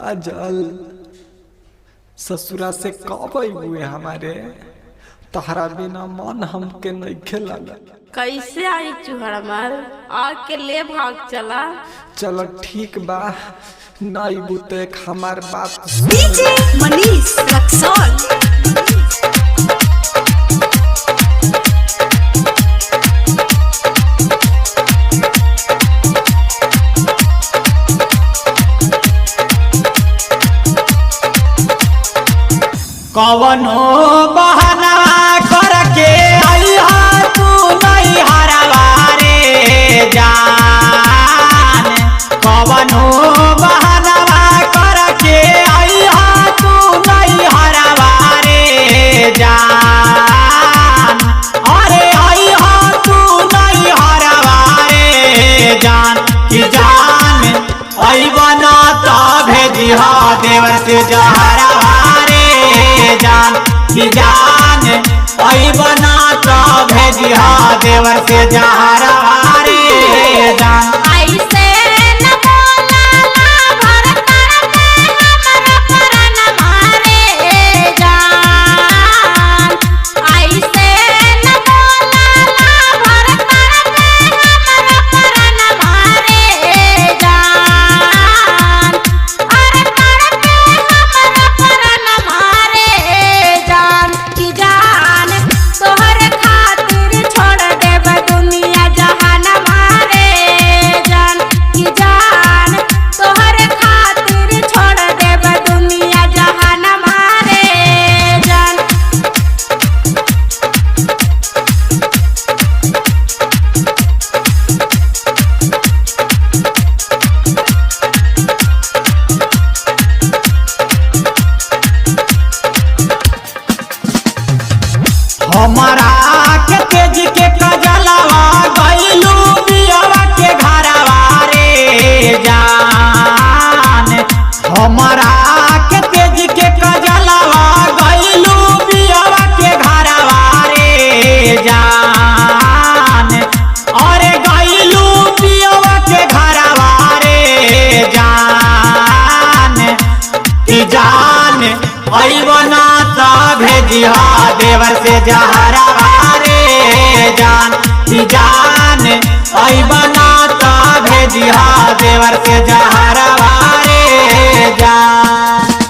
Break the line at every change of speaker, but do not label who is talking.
काजल ससुरा से कब हुए हमारे तहरा बिना मन हमके नहीं खेला।
कैसे आई चुहरा मार आके ले भाग चला।
चलो ठीक बा नहीं बुते हमार बात।
डीजे मनीष रक्सौल।
कवनो बहाना करके अइहा तू नहीं हरवा रे जान। कवनो बहाना करके अइहा तू नहीं हरवा रे जान। अरे अइहा तू नहीं हरवा रे जान कि जान अइबना त भेजिहा देवर से जहरवा जान की जान अइबना तो भेजिहा देवर से जहरवा रे जान।
ऐसे न बोला ना भर करके हमरा परन मारे जान। ऐसे न बोला ना भर करके हमरा परन मारे जान। अरे करके हमरा परन मारे जान की जान तोहर खातिर छोड़ देब दुनिया जहान मारे जान की जान तोहर खातिर छोड़ देब दुनिया जहान मारे जान।
हमारा के तेज के कजलवा गइलू बियावा के घरवा रे जान। हमारा के तेज के कजलवा गइलू बियावा के घरवा रे जान। अरे गइलू बियावा के घरवा रे जान कि जान अइबना त भेजिहा देवर से जहरवा रे जान कि जान अइबना त भेजिहा देवर से जहरवा रे जान।